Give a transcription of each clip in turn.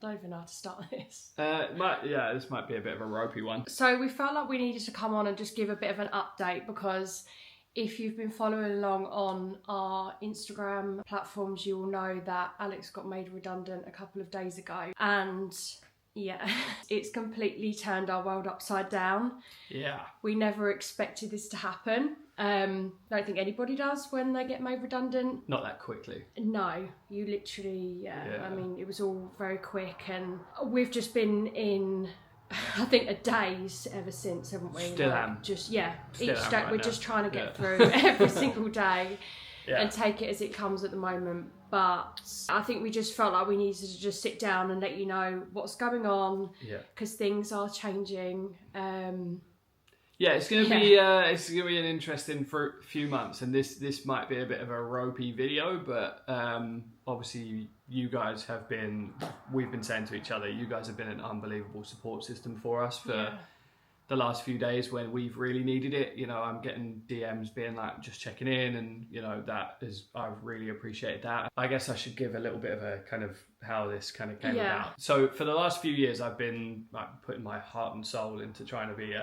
Don't even know how to start this. This might be a bit of a ropey one. So we felt like we needed to come on and just give a bit of an update, because if you've been following along on our Instagram platforms, you will know that Alex got made redundant a couple of days ago. And yeah, it's completely turned our world upside down. Yeah. We never expected this to happen. Don't think anybody does when they get made redundant. Not that quickly. No, you literally, I mean, it was all very quick, and we've just been in, I think, a daze ever since, haven't we? Still am. Just, yeah, Still each am day, right we're now. just trying to get through every single day and Yeah. take it as it comes at the moment. But I think we just felt like we needed to just sit down and let you know what's going on, because things are changing. Yeah, it's gonna be an interesting few months, and this might be a bit of a ropey video, but obviously we've been saying to each other, you guys have been an unbelievable support system for us for the last few days when we've really needed it. You know, I'm getting DMs being like, just checking in, and you know, I've really appreciated that. I guess I should give a little bit of a kind of how this kind of came about. So for the last few years, I've been like putting my heart and soul into trying to be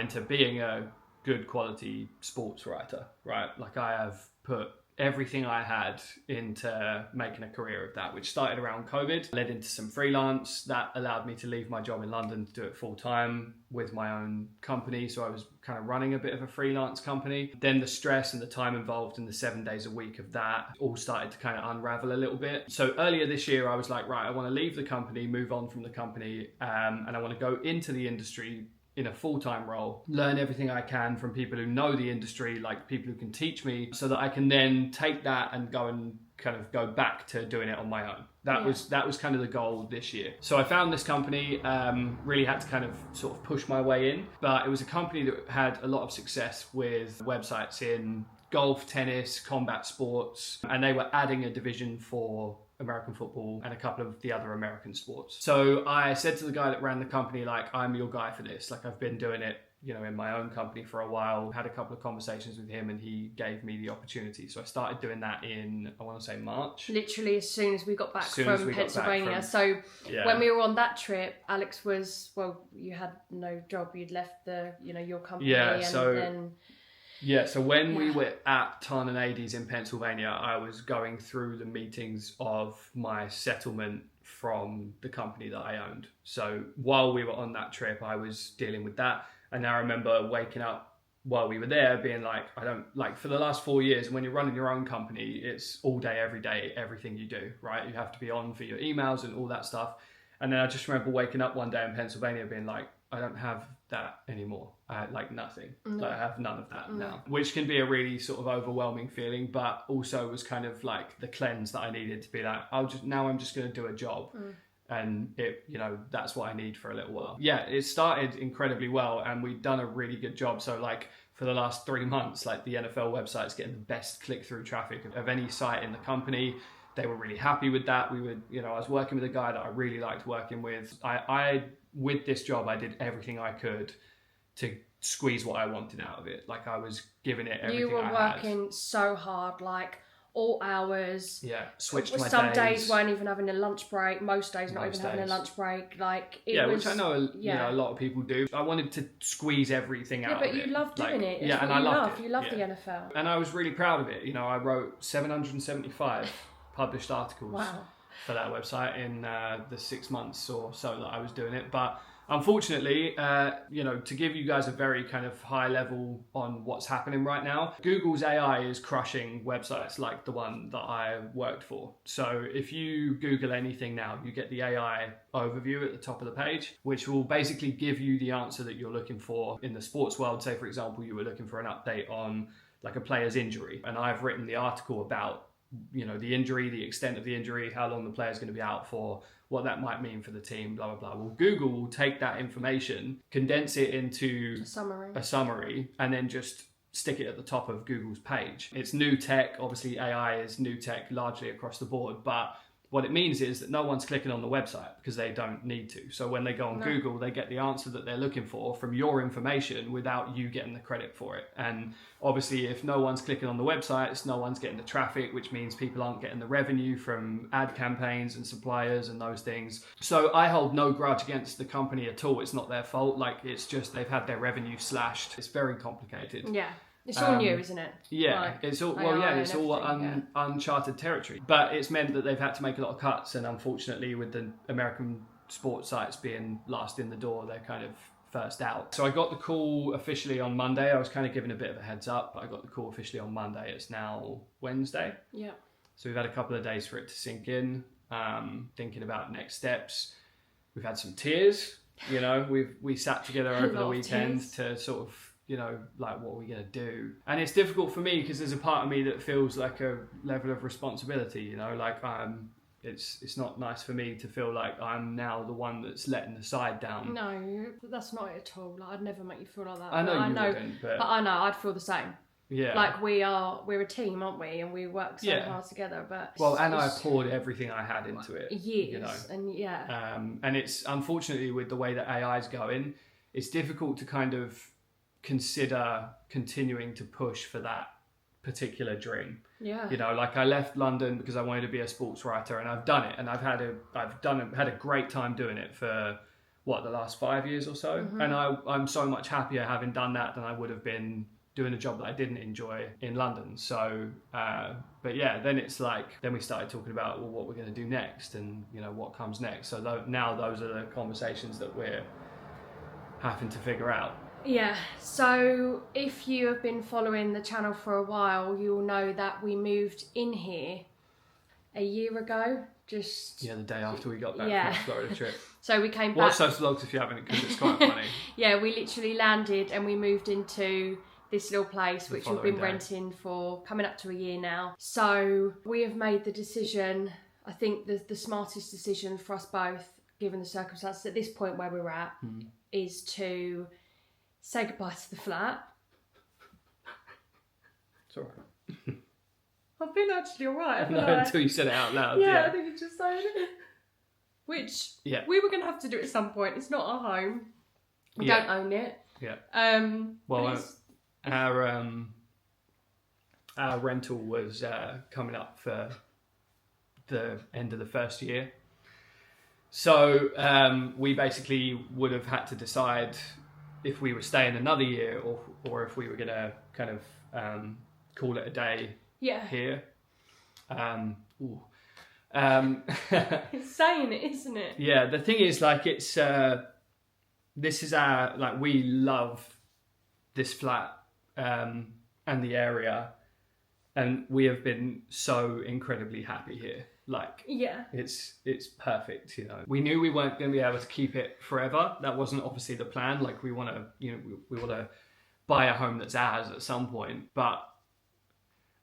into being a good quality sports writer, right? Like I have put everything I had into making a career of that, which started around COVID, led into some freelance that allowed me to leave my job in London to do it full time with my own company. So I was kind of running a bit of a freelance company. Then the stress and the time involved in the 7 days a week of that all started to kind of unravel a little bit. So earlier this year, I was like, right, I want to leave the company, move on from the company, and I want to go into the industry in a full-time role, learn everything I can from people who know the industry, like people who can teach me, so that I can then take that and go back to doing it on my own. That was kind of the goal this year. So I found this company, really had to kind of sort of push my way in, but it was a company that had a lot of success with websites in golf, tennis, combat sports, and they were adding a division for American football and a couple of the other American sports. So I said to the guy that ran the company, like, I'm your guy for this. Like, I've been doing it, you know, in my own company for a while. Had a couple of conversations with him and he gave me the opportunity. So I started doing that in, I want to say March. Literally as soon as we got back from Pennsylvania. So when we were on that trip, Alex was, well, you had no job. You'd left your company. So when we were at Tarn and Adie's in Pennsylvania, I was going through the meetings of my settlement from the company that I owned. So while we were on that trip, I was dealing with that. And I remember waking up while we were there being like, for the last 4 years, when you're running your own company, it's all day, every day, everything you do, right? You have to be on for your emails and all that stuff. And then I just remember waking up one day in Pennsylvania being like, I don't have that anymore. I had like nothing. Like I have none of that now, which can be a really sort of overwhelming feeling, but also was kind of like the cleanse that I needed to be like, I'm just going to do a job. And that's what I need for a little while. Yeah, it started incredibly well and we'd done a really good job. So like for the last 3 months, like the NFL website's getting the best click-through traffic of any site in the company. They were really happy with that. I was working with a guy that I really liked working with. With this job, I did everything I could to squeeze what I wanted out of it. Like I was giving it everything I had. You were working so hard, like all hours. Yeah, switched my Some days weren't even having a lunch break. Most days not even having a lunch break. Like which I know a lot of people do. I wanted to squeeze everything out of it. Yeah, but you love doing it. Yeah, and I loved it. You love the NFL. And I was really proud of it. I wrote 775 published articles for that website in the 6 months or so that I was doing it. But unfortunately, to give you guys a very kind of high level on what's happening right now, Google's AI is crushing websites like the one that I worked for. So if you Google anything now, you get the AI overview at the top of the page, which will basically give you the answer that you're looking for in the sports world. Say, for example, you were looking for an update on like a player's injury, and I've written the article about the injury, the extent of the injury, how long the player's going to be out for, what that might mean for the team, blah, blah, blah. Well, Google will take that information, condense it into a summary, and then just stick it at the top of Google's page. It's new tech. Obviously, AI is new tech largely across the board, but what it means is that no one's clicking on the website because they don't need to. So when they go on Google, they get the answer that they're looking for from your information without you getting the credit for it. And obviously, if no one's clicking on the websites, no one's getting the traffic, which means people aren't getting the revenue from ad campaigns and suppliers and those things. So I hold no grudge against the company at all. It's not their fault. Like, it's just they've had their revenue slashed. It's very complicated. Yeah. It's all new, isn't it? Yeah, like, it's all it's all uncharted territory. But it's meant that they've had to make a lot of cuts, and unfortunately, with the American sports sites being last in the door, they're kind of first out. So I got the call officially on Monday. I was kind of given a bit of a heads up, but I got the call officially on Monday. It's now Wednesday. Yeah. So we've had a couple of days for it to sink in. Thinking about next steps. We've had some tears. You know, we sat together over the weekend to sort of, you know, like, what are we going to do? And it's difficult for me because there's a part of me that feels like a level of responsibility, you know, like it's not nice for me to feel like I'm now the one that's letting the side down. No, that's not it at all. Like, I'd never make you feel like that. I know wouldn't, but I know I'd feel the same. Yeah. Like, we're a team, aren't we? And we work so hard together. But I poured everything I had into it. Years, you know? And and it's unfortunately, with the way that AI is going, it's difficult to kind of consider continuing to push for that particular dream. Yeah. You know, like, I left London because I wanted to be a sports writer, and I've done it, and I've had a great time doing it for the last 5 years or so. Mm-hmm. And I'm so much happier having done that than I would have been doing a job that I didn't enjoy in London. So, but yeah, then it's like, then we started talking about, well, what we're going to do next, and, you know, what comes next. So now those are the conversations that we're having to figure out. Yeah, so if you have been following the channel for a while, you'll know that we moved in here a year ago. The day after we got back from the Florida trip. So we came back. Watch those vlogs if you haven't, because it's quite funny. Yeah, we literally landed and we moved into this little place which we've been renting for coming up to a year now. So we have made the decision, I think the smartest decision for us both, given the circumstances at this point where we're at, is to say goodbye to the flat. It's alright. I've been actually alright. Until you said it out loud. Yeah, I think you just said it. Which we were going to have to do at some point. It's not our home. We don't own it. Yeah. Our rental was coming up for the end of the first year. So we basically would have had to decide if we were staying another year or if we were going to kind of call it a day here. It's saying it, isn't it? Yeah, the thing is, like, it's this is our, like, we love this flat and the area, and we have been so incredibly happy here. Like, it's perfect, you know. We knew we weren't going to be able to keep it forever. That wasn't obviously the plan. Like, we want to, you know, we want to buy a home that's ours at some point, but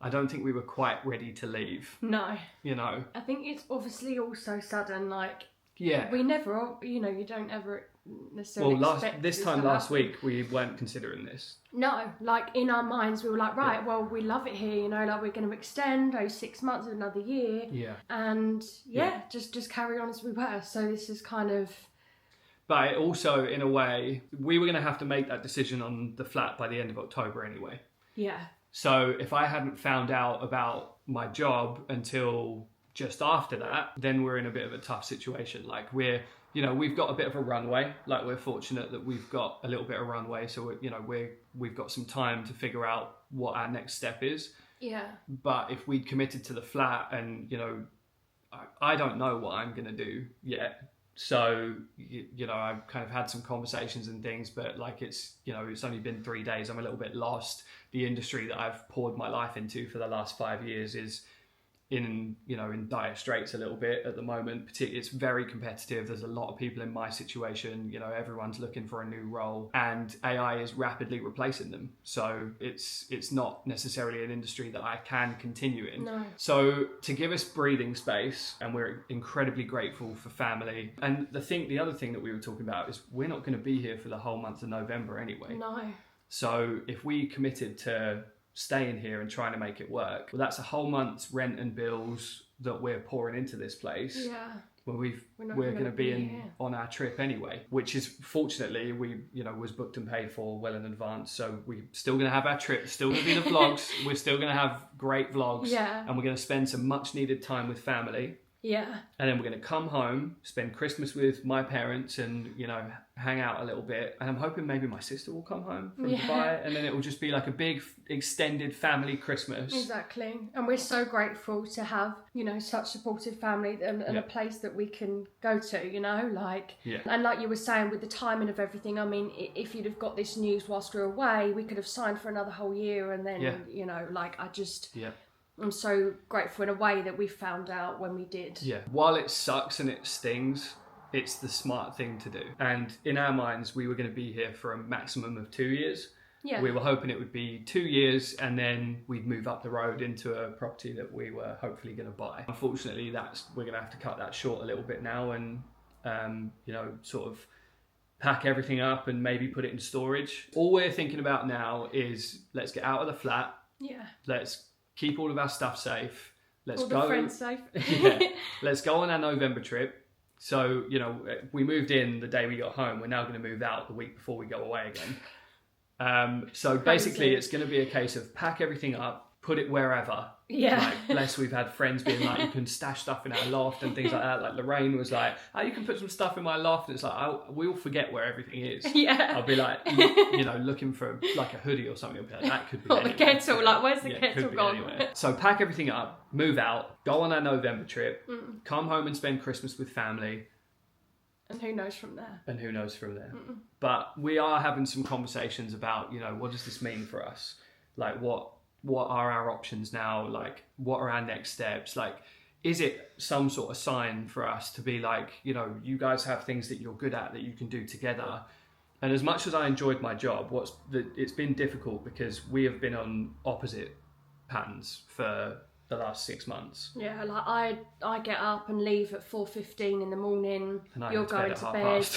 I don't think we were quite ready to leave. No. You know. I think it's obviously also sudden, like, yeah. We never, you know, you don't ever necessarily expect this time last week, we weren't considering this. No, like, in our minds, we were like, right, well, we love it here, you know, like, we're going to extend 6 months, another year. Yeah. And, just carry on as we were. So this is kind of... But it also, in a way, we were going to have to make that decision on the flat by the end of October anyway. Yeah. So if I hadn't found out about my job until just after that, then we're in a bit of a tough situation. Like, we've got a bit of a runway. Like, we're fortunate that we've got a little bit of runway. So, we've got some time to figure out what our next step is. Yeah. But if we'd committed to the flat and, you know, I don't know what I'm going to do yet. So, you know, I've kind of had some conversations and things, but, like, it's only been 3 days. I'm a little bit lost. The industry that I've poured my life into for the last 5 years is in dire straits a little bit at the moment. Particularly, it's very competitive. There's a lot of people in my situation. You know, everyone's looking for a new role, and AI is rapidly replacing them. So it's not necessarily an industry that I can continue in. No. So to give us breathing space, and we're incredibly grateful for family. And the other thing that we were talking about is we're not going to be here for the whole month of November anyway. No. So if we committed to staying here and trying to make it work, well, that's a whole month's rent and bills that we're pouring into this place. Yeah. Well, we're going to be on our trip anyway, which is fortunately was booked and paid for well in advance. So we're still going to have our trip, still going to be the vlogs. We're still going to have great vlogs, and we're going to spend some much needed time with family. Yeah. And then we're going to come home, spend Christmas with my parents, and hang out a little bit. And I'm hoping maybe my sister will come home from Dubai, and then it will just be like a big extended family Christmas. Exactly. And we're so grateful to have such supportive family and a place that we can go to. And like you were saying with the timing of everything. I mean, if you'd have got this news whilst we were away, we could have signed for another whole year, and then I'm so grateful in a way that we found out when we did. Yeah. While it sucks and it stings, it's the smart thing to do. And in our minds, we were going to be here for a maximum of 2 years. Yeah. We were hoping it would be 2 years, and then we'd move up the road into a property that we were hopefully going to buy. Unfortunately, we're going to have to cut that short a little bit now, and sort of pack everything up and maybe put it in storage. All we're thinking about now is let's get out of the flat. Yeah. Let's keep all of our stuff safe. Let's all go. The friends safe. Let's go on our November trip. So, we moved in the day we got home. We're now going to move out the week before we go away again. So basically, it's going to be a case of pack everything up, put it wherever. Yeah. Bless, we've had friends being like, you can stash stuff in our loft and things like that. Like Lorraine was like, you can put some stuff in my loft. And it's like, we'll forget where everything is. Yeah. I'll be like, looking for like a hoodie or something. I'll be like, that could be or the kettle, where's the kettle gone? Anywhere. So pack everything up, move out, go on our November trip, come home and spend Christmas with family. And who knows from there? Mm-mm. But we are having some conversations about, what does this mean for us? Like, what are our options now? Like, what are our next steps? Like, is it some sort of sign for us to be like, you guys have things that you're good at that you can do together? And as much as I enjoyed my job, it's been difficult because we have been on opposite patterns for the last 6 months. Yeah, like I get up and leave at 4:15 in the morning. And you're going to bed.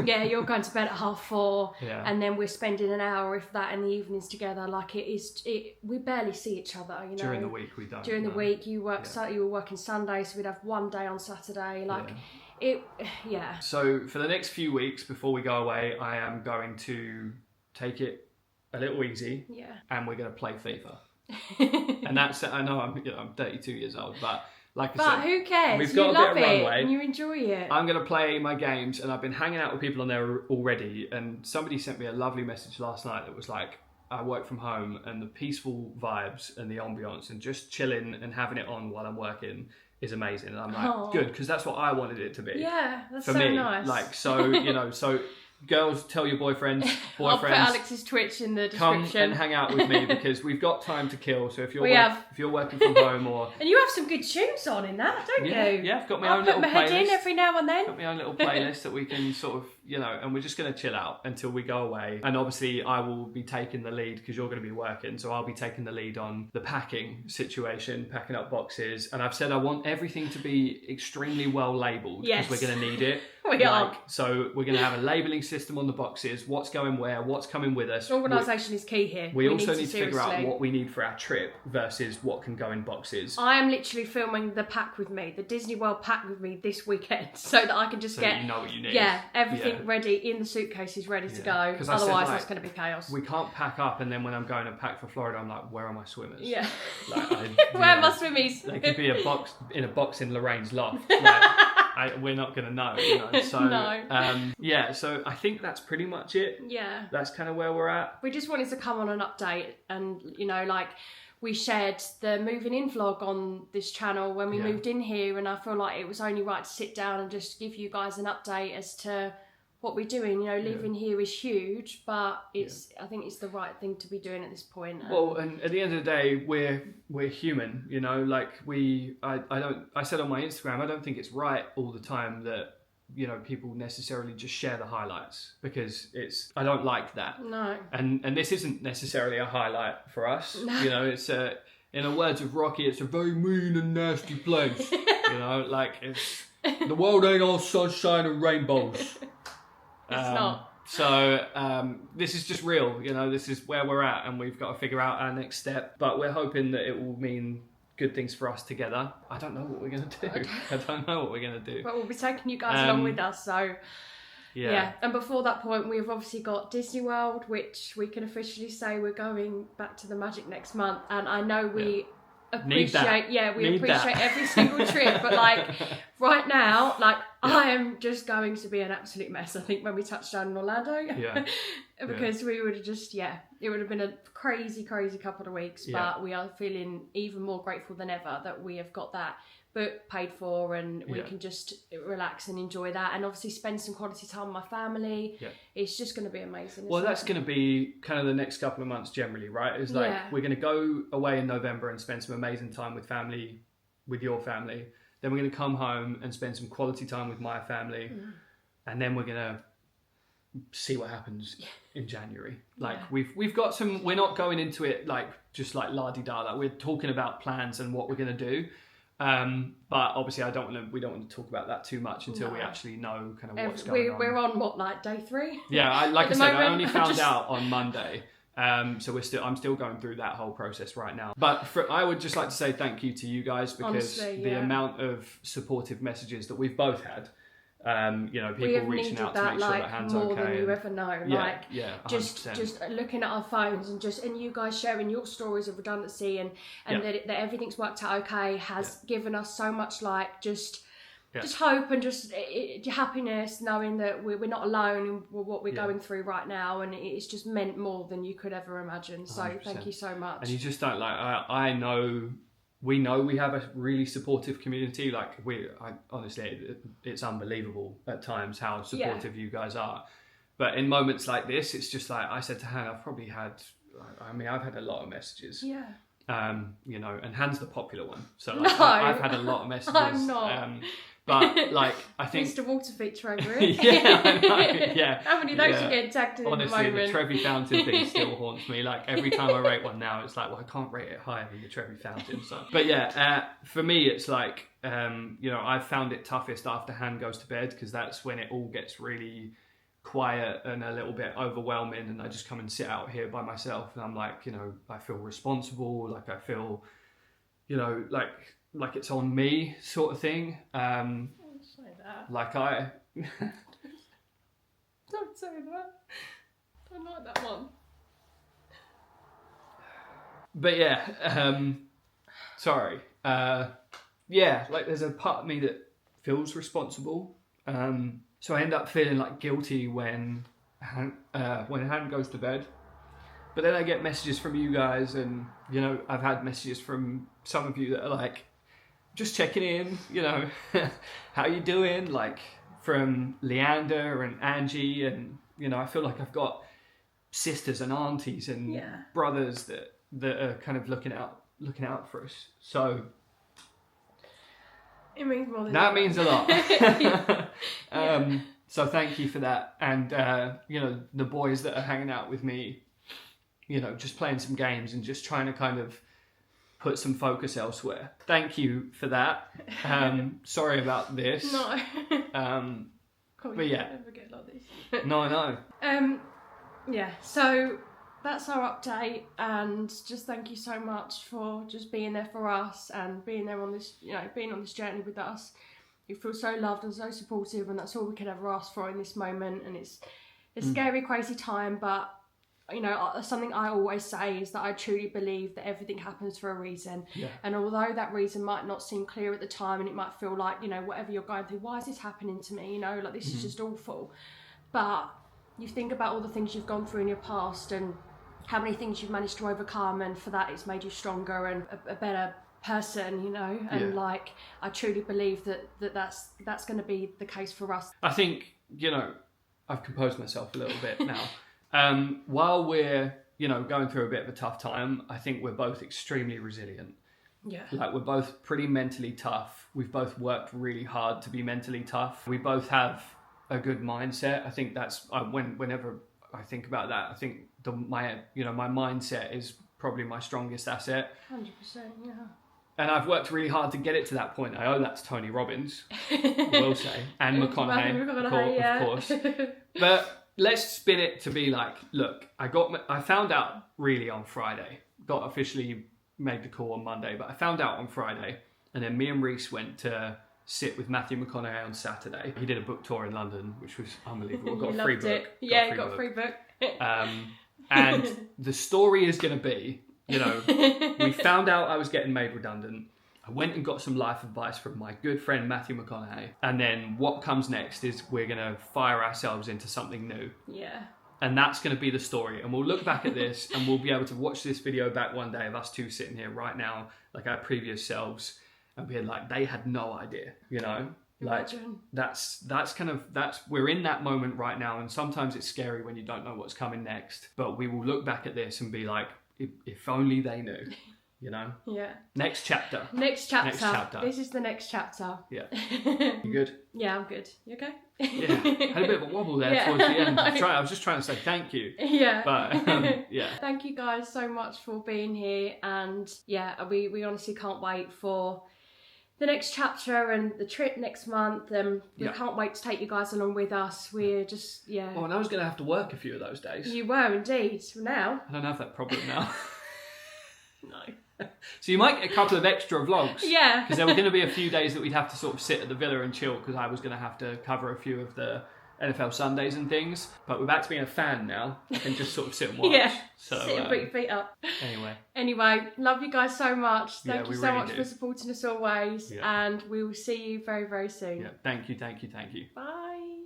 Yeah, you're going to bed at 4:30. Yeah. And then we're spending an hour, if that, in the evenings together. Like we barely see each other. During the week we don't. During the week you work. You were working Sunday, so we'd have one day on Saturday. So for the next few weeks before we go away, I am going to take it a little easy. Yeah. And we're going to play FIFA. And that's, I know I'm 32 years old, but like I said, but who cares? We've got a bit of runway and you enjoy it. I'm going to play my games, and I've been hanging out with people on there already, and somebody sent me a lovely message last night that was like, I work from home, and the peaceful vibes and the ambience and just chilling and having it on while I'm working is amazing. And I'm like, good, because that's what I wanted it to be. Yeah, that's for so me. Nice. Like, so girls, tell your boyfriends. I'll put Alex's Twitch in the description. Come and hang out with me because we've got time to kill. So if you're working from home or and you have some good tunes on in that, don't you? Yeah, I've got my own little playlist. I'll put my head in every now and then. Got my own little playlist that we can sort of, and we're just going to chill out until we go away. And obviously, I will be taking the lead because you're going to be working. So I'll be taking the lead on the packing situation, packing up boxes. And I've said I want everything to be extremely well labelled because we're going to need it. We are. So we're going to have a labelling system on the boxes, what's going where, what's coming with us. Organisation is key here. We also need to figure out what we need for our trip versus what can go in boxes. I am literally filming the pack with me, the Disney World pack with me this weekend, so that I can just you know what you need. Yeah, everything ready in the suitcases, ready to go. Otherwise, that's going to be chaos. We can't pack up, and then when I'm going to pack for Florida, I'm like, where are my swimmers? Yeah. Where are my swimmies? They could be a box in Lorraine's loft. We're not going to know, So, no. So I think that's pretty much it. Yeah. That's kind of where we're at. We just wanted to come on an update and, we shared the moving in vlog on this channel when we moved in here, and I feel like it was only right to sit down and just give you guys an update as to what we're doing. Living here is huge, but I think it's the right thing to be doing at this point. Well, and at the end of the day, we're human, I said on my Instagram, I don't think it's right all the time that people necessarily just share the highlights, because I don't like that. No. And this isn't necessarily a highlight for us. No. It's in the words of Rocky, it's a very mean and nasty place. It's the world ain't all sunshine and rainbows. It's not. So this is just real, this is where we're at, and we've got to figure out our next step. But we're hoping that it will mean good things for us together. I don't know what we're going to do. I don't know what we're going to do. But we'll be taking you guys along with us, so... Yeah, and before that point, we've obviously got Disney World, which we can officially say we're going back to the Magic next month. And I know we appreciate every single trip, but like right now, like I am just going to be an absolute mess. I think when we touched down in Orlando, because we would have just it would have been a crazy couple of weeks. But we are feeling even more grateful than ever that we have got that book paid for, and we can just relax and enjoy that, and obviously spend some quality time with my family. It's just going to be amazing. Well, that's going to be kind of the next couple of months generally, right? It's like we're going to go away in November and spend some amazing time with family, with your family. Then we're going to come home and spend some quality time with my family, and then we're going to see what happens in January. Like we've got some. We're not going into it like just like la-di-da. Like we're talking about plans and what we're going to do. But obviously we don't want to talk about that too much until we actually know kind of what's going on. We're on like day 3? Yeah, I only found out on Monday. So I'm still going through that whole process right now. But I would just like to say thank you to you guys, because the amount of supportive messages that we've both had. People reaching out to make sure that Han's more okay. Than you ever know. Just 100%. Looking at our phones and you guys sharing your stories of redundancy and that everything's worked out okay has given us so much just hope and just happiness, knowing that we're not alone in what we're going through right now, and it's just meant more than you could ever imagine. So 100%. Thank you so much. And you just don't I know. We know we have a really supportive community. Like honestly, it's unbelievable at times how supportive you guys are. But in moments like this, it's just like I said to Han, I've had a lot of messages. Yeah. And Han's the popular one. So I've had a lot of messages. I'm not. But I think Mr. Water feature over it. I know. Yeah. How many of those you get tagged in Honestly, at the moment? The Trevi Fountain thing still haunts me. Like every time I rate one now, it's like, well, I can't rate it higher than the Trevi Fountain. So, but for me, it's like, I've found it toughest after Han goes to bed, because that's when it all gets really quiet and a little bit overwhelming, and I just come and sit out here by myself, and I'm like, I feel responsible. Like I feel, like it's on me, sort of thing. Don't say that. Don't say that. I don't like that one. But sorry. There's a part of me that feels responsible. So I end up feeling guilty when Han goes to bed. But then I get messages from you guys, and I've had messages from some of you that are just checking in, how you doing? From Leander and Angie, and I feel like I've got sisters and aunties and brothers that are kind of looking out for us. So it means more than that means a lot. So thank you for that, and the boys that are hanging out with me, just playing some games and just trying to kind of put some focus elsewhere. Thank you for that. Sorry about this. No. But never get like this. No. So that's our update, and just thank you so much for just being there for us and being there on this, being on this journey with us. You feel so loved and so supportive, and that's all we could ever ask for in this moment. And it's a scary, crazy time, but something I always say is that I truly believe that everything happens for a reason. Yeah. And although that reason might not seem clear at the time, and it might feel like, whatever you're going through, why is this happening to me? This is just awful. But you think about all the things you've gone through in your past and how many things you've managed to overcome, and for that it's made you stronger and a better person, and I truly believe that's going to be the case for us. I think, I've composed myself a little bit now. While we're, going through a bit of a tough time, I think we're both extremely resilient. Yeah. We're both pretty mentally tough. We've both worked really hard to be mentally tough. We both have a good mindset. I think that's, whenever I think about that, I think my mindset is probably my strongest asset. 100%, yeah. And I've worked really hard to get it to that point. I owe that to Tony Robbins, I will say, and McConaughey, of course. But let's spin it to be look, I found out really on Friday. Got officially made the call on Monday, but I found out on Friday, and then me and Reese went to sit with Matthew McConaughey on Saturday. He did a book tour in London, which was unbelievable. Got a free book. Yeah, got a free book. And the story is going to be, we found out I was getting made redundant. I went and got some life advice from my good friend Matthew McConaughey. And then what comes next is we're going to fire ourselves into something new. Yeah. And that's going to be the story. And we'll look back at this and we'll be able to watch this video back one day of us two sitting here right now, like our previous selves, and being like, they had no idea, Like that's we're in that moment right now, and sometimes it's scary when you don't know what's coming next. But we will look back at this and be like, if only they knew, Yeah. Next chapter. Next chapter. This is the next chapter. Yeah. You good? Yeah, I'm good. You okay? Yeah. Had a bit of a wobble there towards the end. I was just trying to say thank you. Yeah. But yeah. Thank you guys so much for being here, and yeah, we honestly can't wait for the next chapter and the trip next month, and we can't wait to take you guys along with us. We're just, Oh, and I was going to have to work a few of those days. You were indeed. Now. I don't have that problem now. No. So you might get a couple of extra vlogs. Yeah. Because there were going to be a few days that we'd have to sort of sit at the villa and chill, because I was going to have to cover a few of the NFL Sundays and things. But we're back to being a fan now. I can just sort of sit and watch. Yeah. So, sit and put your feet up. Anyway, love you guys so much. Thank you so really much for supporting us always. Yeah. And we will see you very, very soon. Yeah. Thank you. Bye.